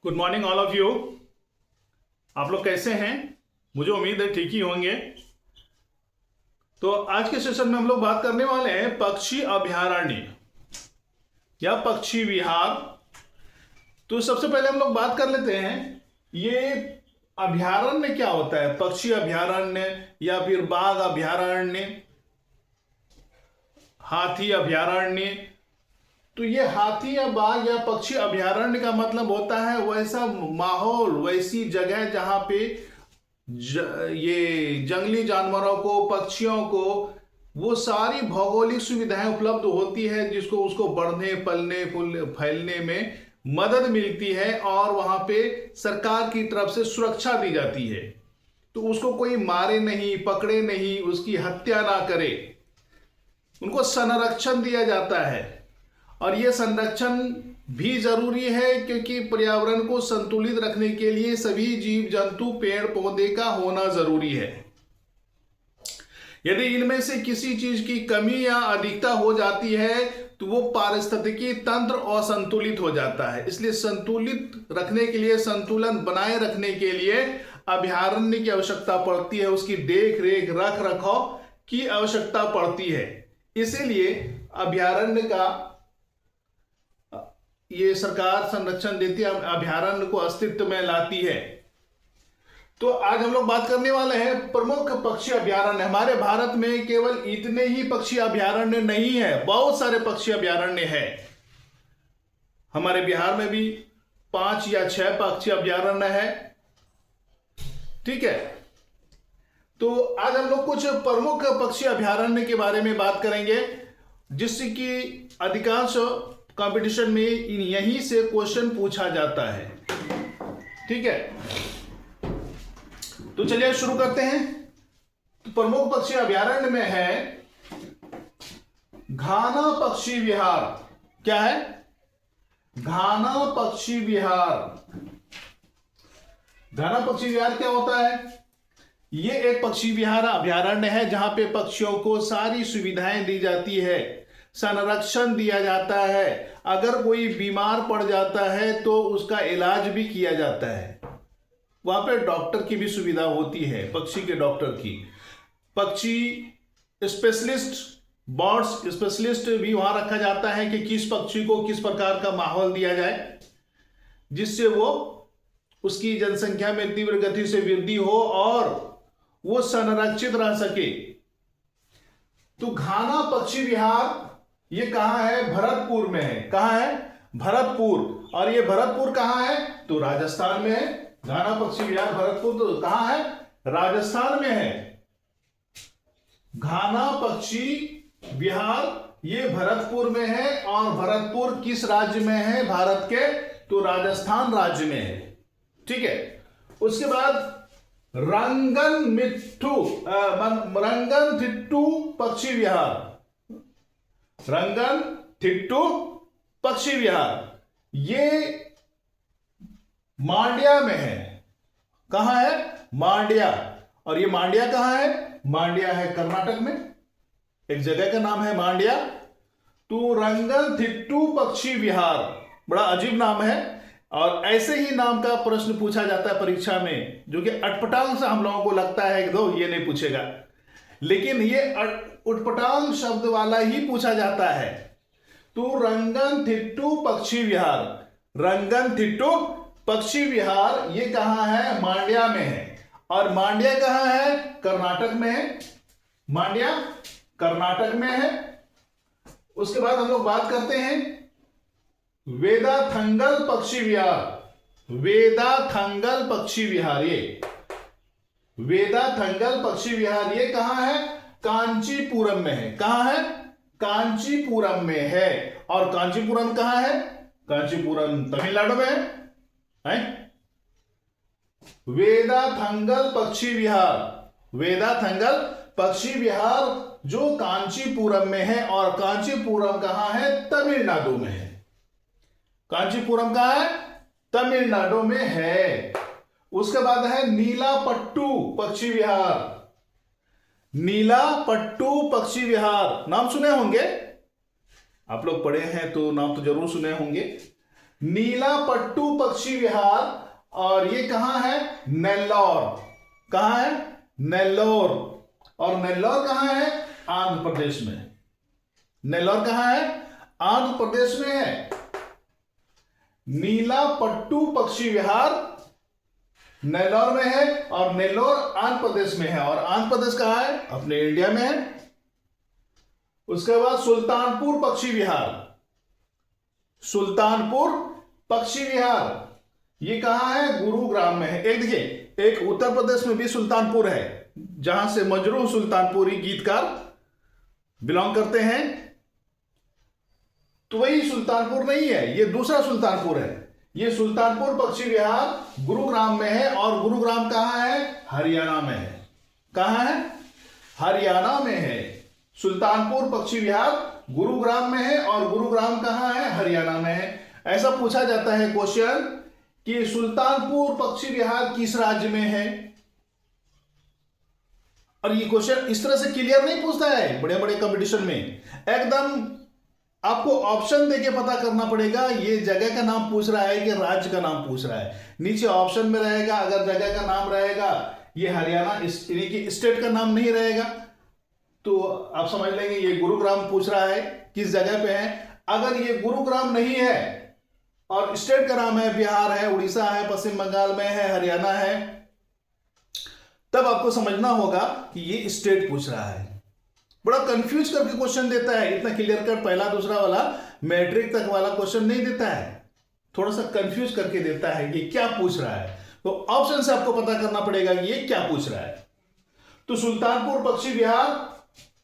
Good morning all of you. आप लोग कैसे हैं? मुझे उम्मीद है ठीक ही होंगे। तो आज के सेशन में हम लोग बात करने वाले हैं पक्षी अभयारण्य या पक्षी विहार। तो सबसे पहले हम लोग बात कर लेते हैं ये अभयारण्य क्या होता है। पक्षी अभयारण्य या फिर बाघ अभयारण्य, हाथी अभयारण्य। तो ये हाथी या बाघ या पक्षी अभयारण्य का मतलब होता है वैसा माहौल, वैसी जगह जहां पे ये जंगली जानवरों को, पक्षियों को वो सारी भौगोलिक सुविधाएं उपलब्ध होती है जिसको उसको बढ़ने, पलने, फैलने में मदद मिलती है और वहां पे सरकार की तरफ से सुरक्षा दी जाती है। तो उसको कोई मारे नहीं, पकड़े नहीं, उसकी हत्या ना करे, उनको संरक्षण दिया जाता है। और ये संरक्षण भी जरूरी है क्योंकि पर्यावरण को संतुलित रखने के लिए सभी जीव जंतु, पेड़ पौधे का होना जरूरी है। यदि इनमें से किसी चीज की कमी या अधिकता हो जाती है तो वो पारिस्थितिकी तंत्र असंतुलित हो जाता है। इसलिए संतुलित रखने के लिए, संतुलन बनाए रखने के लिए अभयारण्य की आवश्यकता पड़ती है, उसकी देख रेख, रख रखाव की आवश्यकता पड़ती है। इसीलिए अभयारण्य का ये सरकार संरक्षण देती है, अभयारण्य को अस्तित्व में लाती है। तो आज हम लोग बात करने वाले हैं प्रमुख पक्षी अभयारण्य। हमारे भारत में केवल इतने ही पक्षी अभयारण्य नहीं है, बहुत सारे पक्षी अभयारण्य है। हमारे बिहार में भी 5 या 6 पक्षी अभयारण्य है। ठीक है, तो आज हम लोग कुछ प्रमुख पक्षी अभयारण्य के बारे में बात करेंगे जिससे कि अधिकांश कंपटीशन में यहीं से क्वेश्चन पूछा जाता है। ठीक है, तो चलिए शुरू करते हैं। तो प्रमुख पक्षी अभयारण्य में है घाना पक्षी विहार। क्या है? घाना पक्षी विहार। घाना पक्षी विहार क्या होता है? ये एक पक्षी विहार अभयारण्य है जहां पे पक्षियों को सारी सुविधाएं दी जाती है, संरक्षण दिया जाता है। अगर कोई बीमार पड़ जाता है तो उसका इलाज भी किया जाता है। वहां पे डॉक्टर की भी सुविधा होती है, पक्षी के डॉक्टर की। पक्षी स्पेशलिस्ट, बर्ड्स स्पेशलिस्ट भी वहां रखा जाता है कि किस पक्षी को किस प्रकार का माहौल दिया जाए जिससे वो उसकी जनसंख्या में तीव्र गति से वृद्धि हो और वो संरक्षित रह सके। तो घाना पक्षी विहार ये कहां है? भरतपुर में है। कहां है? भरतपुर। और ये भरतपुर कहां है? तो राजस्थान में है। घाना पक्षी विहार भरतपुर तो कहां है? राजस्थान में है। घाना पक्षी विहार ये भरतपुर में है। और भरतपुर किस राज्य में है भारत के? तो राजस्थान राज्य में है। ठीक है, उसके बाद रंगनथिट्टू पक्षी विहार। रंगनथिट्टू पक्षी विहार ये मांड्या में है। कहां है? मांड्या। और ये मांड्या कहां है? मांड्या है कर्नाटक में, एक जगह का नाम है मांड्या। तो रंगनथिट्टू पक्षी विहार बड़ा अजीब नाम है और ऐसे ही नाम का प्रश्न पूछा जाता है परीक्षा में, जो कि अटपटांग से हम लोगों को लगता है कि दो ये नहीं पूछेगा, लेकिन ये उटपटांग शब्द वाला ही पूछा जाता है। तो रंगनथिट्टू पक्षी विहार, रंगनथिट्टू पक्षी विहार ये कहां है? मांड्या में है। और मांड्या कहां है? कर्नाटक में है। मांड्या कर्नाटक में है। उसके बाद हम लोग बात करते हैं वेदाथंगल पक्षी विहार। वेदाथंगल पक्षी विहार, ये वेदाथंगल पक्षी विहार ये कहां है? कांचीपुरम में है। कहां है? कांचीपुरम में है। और कांचीपुरम कहां है? कांचीपुरम तमिलनाडु में है। वेदाथंगल पक्षी विहार, वेदाथंगल पक्षी विहार जो कांचीपुरम में है। और कांचीपुरम कहां है? तमिलनाडु में है। कांचीपुरम कहां है? तमिलनाडु में है। उसके बाद है नीलापट्टू पक्षी विहार। नीलापट्टू पक्षी विहार नाम सुने होंगे, आप लोग पढ़े हैं तो नाम तो जरूर सुने होंगे। नीला पट्टू पक्षी विहार, और ये कहां है? नेल्लौर। कहां है? नेल्लौर। और नेल्लौर कहां है? आंध्र प्रदेश में। नेल्लौर कहां है? आंध्र प्रदेश में है। नीला पट्टू पक्षी विहार नेल्लौर में है, और नेल्लौर आंध्र प्रदेश में है। और आंध्र प्रदेश कहां है? अपने इंडिया में है। उसके बाद सुल्तानपुर पक्षी विहार, सुल्तानपुर पक्षी विहार ये कहां है? गुरुग्राम में है। एक देखिए, एक उत्तर प्रदेश में भी सुल्तानपुर है, जहां से मजरूह सुल्तानपुरी गीतकार बिलोंग करते हैं। तो वही सुल्तानपुर नहीं है, ये दूसरा सुल्तानपुर है। ये सुल्तानपुर पक्षी विहार गुरुग्राम में है, और गुरुग्राम कहां है? हरियाणा में है। कहां है? हरियाणा में है। सुल्तानपुर पक्षी विहार गुरुग्राम में है, और गुरुग्राम कहां है? हरियाणा में है। ऐसा पूछा जाता है क्वेश्चन कि सुल्तानपुर पक्षी विहार किस राज्य में है। और ये क्वेश्चन इस तरह से क्लियर नहीं पूछता है बड़े बड़े कंपटीशन में। एकदम आपको ऑप्शन देके पता करना पड़ेगा, ये जगह का नाम पूछ रहा है कि राज्य का नाम पूछ रहा है। नीचे ऑप्शन में रहेगा, अगर जगह का नाम रहेगा ये हरियाणा, यानी स्टेट का नाम नहीं रहेगा, तो आप समझ लेंगे ये गुरुग्राम पूछ रहा है किस जगह पे है। अगर ये गुरुग्राम नहीं है और स्टेट का नाम है बिहार है, उड़ीसा है, पश्चिम बंगाल में है, हरियाणा है, तब आपको समझना होगा कि ये स्टेट पूछ रहा है। बड़ा कंफ्यूज करके क्वेश्चन देता है, इतना क्लियर कट पहला दूसरा वाला मैट्रिक तक वाला क्वेश्चन नहीं देता है, थोड़ा सा कंफ्यूज करके देता है कि क्या पूछ रहा है। तो ऑप्शन से आपको पता करना पड़ेगा कि ये क्या पूछ रहा है। तो सुल्तानपुर पक्षी विहार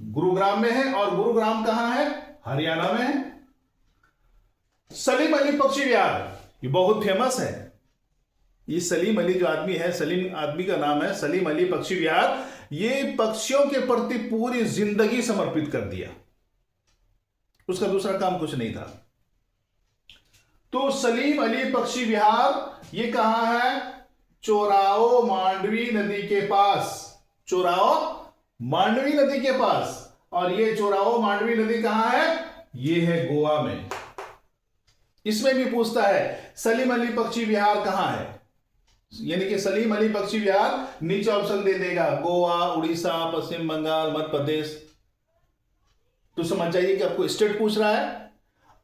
गुरुग्राम में है, और गुरुग्राम कहां है? हरियाणा में है। सलीम अली पक्षी विहार ये बहुत फेमस है। ये सलीम अली जो आदमी है, सलीम आदमी का नाम है सलीम अली पक्षी विहार, ये पक्षियों के प्रति पूरी जिंदगी समर्पित कर दिया, उसका दूसरा काम कुछ नहीं था। तो सलीम अली पक्षी विहार ये कहां है? चोराओ मांडवी नदी के पास। चोराओ मांडवी नदी के पास। और ये चोराओ मांडवी नदी कहां है? ये है गोवा में। इसमें भी पूछता है सलीम अली पक्षी विहार कहां है, यानी कि सलीम अली पक्षी विहार नीचे ऑप्शन दे देगा, गोवा, उड़ीसा, पश्चिम बंगाल, मध्य प्रदेश। तो समझ जाइए कि आपको स्टेट पूछ रहा है।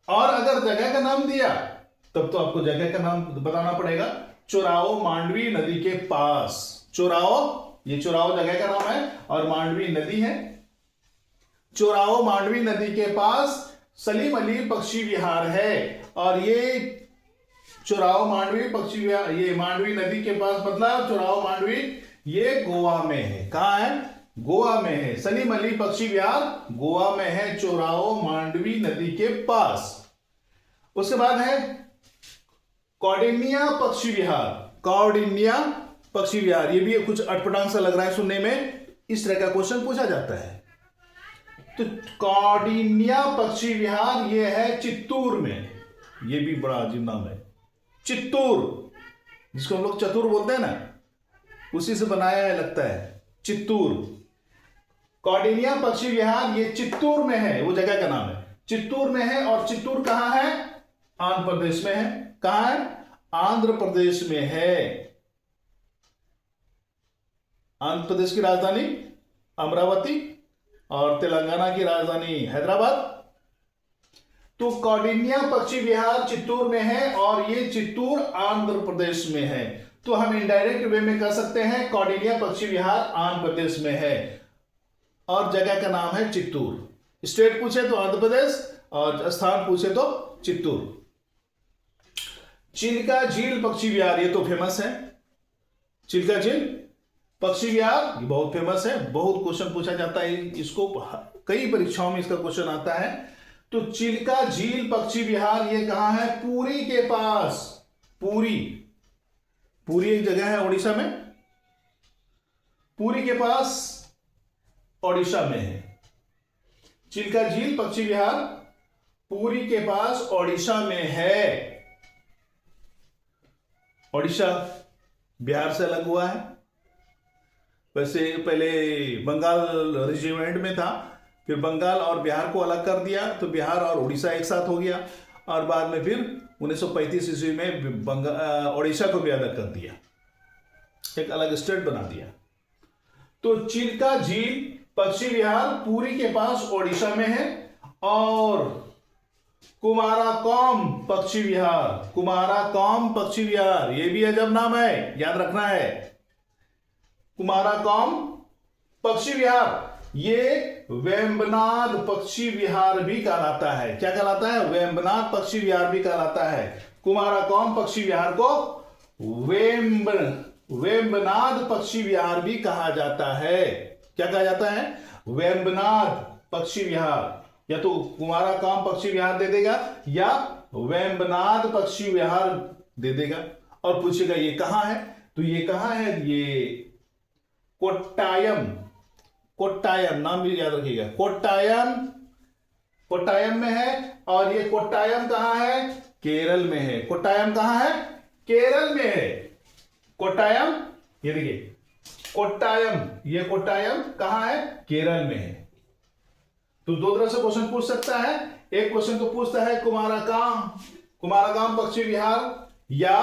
और अगर जगह का नाम दिया तब तो आपको जगह का नाम बताना पड़ेगा। चोराओ मांडवी नदी के पास। चोराओ, ये चोराओ जगह का नाम है और मांडवी नदी है। चोराओ मांडवी नदी के पास सलीम अली पक्षी विहार है। और ये चोराओ मांडवी पक्षी विहार, ये मांडवी नदी के पास, मतलब चोराओ मांडवी ये गोवा में है। कहां है? गोवा में है। सलीम अली पक्षी विहार गोवा में है, चोराओ मांडवी नदी के पास। उसके बाद है कौंडिन्या पक्षी विहार। कौंडिन्या पक्षी विहार, ये भी कुछ अटपटांग सा लग रहा है सुनने में, इस तरह का क्वेश्चन पूछा जाता है। तो कौंडिन्या पक्षी विहार ये है चित्तूर में। ये भी बड़ा अजीब नाम है, चित्तूर, जिसको हम लोग चतुर बोलते हैं ना, उसी से बनाया है लगता है, चित्तूर। कौंडिन्या पक्षी विहार ये चित्तूर में है, वो जगह का नाम है, चित्तूर में है। और चित्तूर कहां है? आंध्र प्रदेश में है। कहां है? आंध्र प्रदेश में है। आंध्र प्रदेश की राजधानी अमरावती और तेलंगाना की राजधानी हैदराबाद। तो कौंडिन्या पक्षी विहार चित्तूर में है, और ये चित्तूर आंध्र प्रदेश में है। तो हम इनडायरेक्ट वे में कह सकते हैं कौंडिन्या पक्षी विहार आंध्र प्रदेश में है, और जगह का नाम है चित्तूर। स्टेट पूछे तो आंध्र प्रदेश, और स्थान पूछे तो चित्तूर। चिल्का झील पक्षी विहार ये तो फेमस है। चिल्का झील पक्षी विहार ये बहुत फेमस है, बहुत क्वेश्चन पूछा जाता है इसको, कई परीक्षाओं में इसका क्वेश्चन आता है। तो चिल्का झील पक्षी विहार ये कहां है? पुरी के पास। पुरी, पुरी एक जगह है उड़ीसा में, पुरी के पास ओडिशा में है। चिल्का झील पक्षी विहार पुरी के पास ओडिशा में है। ओडिशा बिहार से अलग हुआ है, वैसे पहले बंगाल रेजिमेंट में था, फिर बंगाल और बिहार को अलग कर दिया, तो बिहार और उड़ीसा एक साथ हो गया, और बाद में फिर 1935 ईस्वी में ओडिशा को भी अलग कर दिया, एक अलग स्टेट बना दिया। तो चिल्का झील पक्षी विहार पुरी के पास ओडिशा में है, और कुमाराकोम पक्षी विहार, कुमाराकोम पक्षी विहार, ये भी अजब नाम है, याद रखना है। कुमाराकोम पक्षी विहार ये वेम्बनाद पक्षी विहार भी कहलाता है। क्या कहलाता है? वेम्बनाद पक्षी विहार भी कहलाता है। कुमाराकोम पक्षी विहार को वेम्बनाद पक्षी विहार भी कहा जाता है। क्या कहा जाता है? वेम्बनाद पक्षी विहार। या तो कुमाराकोम पक्षी विहार दे देगा या वेम्बनाद पक्षी विहार दे देगा, और पूछेगा ये कहां है, तो ये कहां है? ये कोट्टायम, कोट्टायम नाम भी याद रखिएगा, कोट्टायम, कोट्टायम में है। और ये कोट्टायम कहां है? केरल में है। कोट्टायम कहां है? केरल में है। कोट्टायम, ये देखिए कोट्टायम, ये कोट्टायम कहां है? केरल में है। तो दो तरह से क्वेश्चन पूछ सकता है। एक क्वेश्चन तो पूछता है कुमाराकोम पक्षी विहार या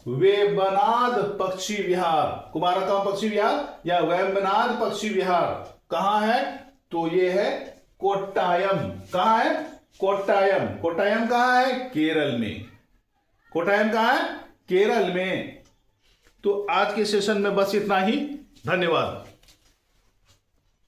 वेम्बनाद पक्षी विहार, कुमाराकोम पक्षी विहार या वेम्बनाद पक्षी विहार कहां है? तो ये है कोट्टायम। कहां है? कोट्टायम। कोट्टायम कहां है? केरल में। कोट्टायम कहां है? केरल में। तो आज के सेशन में बस इतना ही। धन्यवाद।